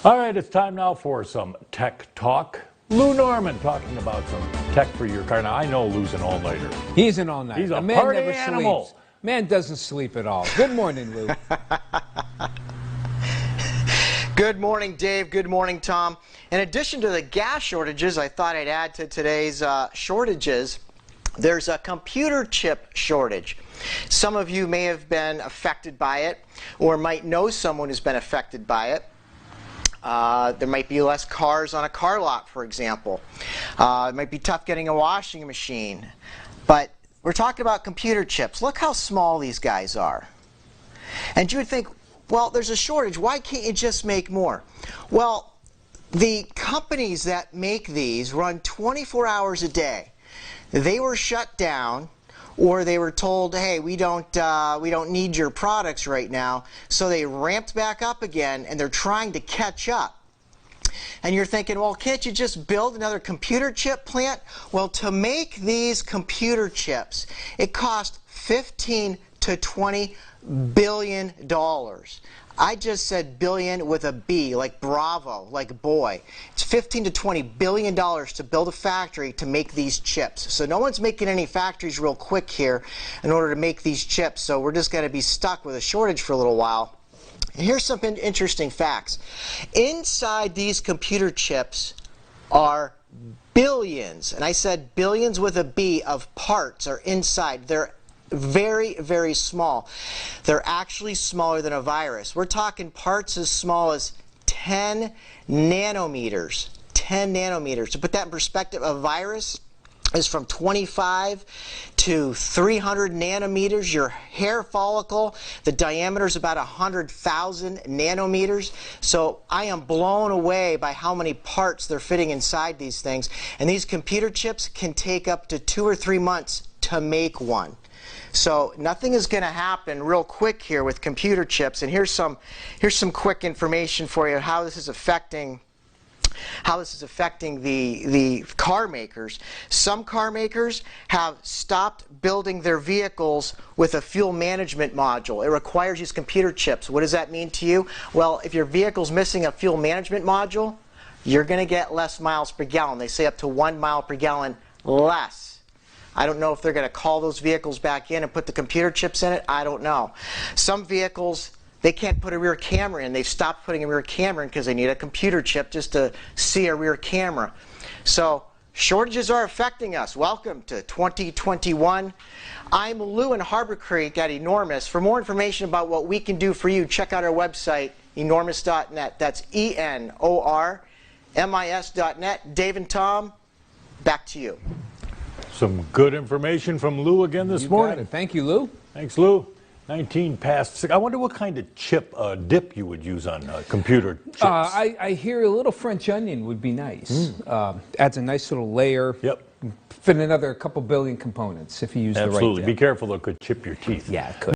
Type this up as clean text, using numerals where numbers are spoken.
All right, it's time now for some tech talk. Lou Norman talking about some tech for your car. Now, I know Lou's an all-nighter. He's an all-nighter. He's a man party never animal. Sleeps. Man doesn't sleep at all. Good morning, Lou. Good morning, Dave. Good morning, Tom. In addition to the gas shortages, I thought I'd add to today's shortages, there's a computer chip shortage. Some of you may have been affected by it or might know someone who's been affected by it. There might be less cars on a car lot, for example. It might be tough getting a washing machine. But we're talking about computer chips. Look how small these guys are. And you would think, well, there's a shortage. Why can't you just make more? Well, the companies that make these run 24 hours a day. They were shut down, or they were told, hey, we don't need your products right now. So they ramped back up again, and they're trying to catch up. And you're thinking, well, can't you just build another computer chip plant? Well, to make these computer chips, it cost $15 to $20 billion. I just said billion with a B, like Bravo, like boy. It's $15 to $20 billion to build a factory to make these chips. So no one's making any factories real quick here in order to make these chips. So we're just going to be stuck with a shortage for a little while. And here's some interesting facts. Inside these computer chips are billions, and I said billions with a B, of parts are inside. They're very, very small. They're actually smaller than a virus. We're talking parts as small as 10 nanometers. 10 nanometers. To put that in perspective, a virus is from 25 to 300 nanometers. Your hair follicle, the diameter is about 100,000 nanometers. So I am blown away by how many parts they're fitting inside these things. And these computer chips can take up to 2 or 3 months to make one. So nothing is going to happen real quick here with computer chips. And here's some quick information for you how this is affecting the car makers. Some car makers have stopped building their vehicles with a fuel management module. It requires these computer chips. What does that mean to you? Well, if your vehicle's missing a fuel management module, you're going to get less miles per gallon. They say up to 1 mile per gallon less. I don't know if they're going to call those vehicles back in and put the computer chips in it. I don't know. Some vehicles, they can't put a rear camera in. They've stopped putting a rear camera in because they need a computer chip just to see a rear camera. So shortages are affecting us. Welcome to 2021. I'm Lou in Harborcreek at Enormis. For more information about what we can do for you, check out our website, enormis.net. That's ENORMIS.net. Dave and Tom, back to you. Some good information from Lou again this morning. Got it. Thank you, Lou. Thanks, Lou. 19 past 6. I wonder what kind of chip dip you would use on computer chips. I hear a little French onion would be nice. Adds a nice little layer. Yep. Fit another couple billion components if you use the right dip. Absolutely. Be careful, it could chip your teeth. Yeah, it could.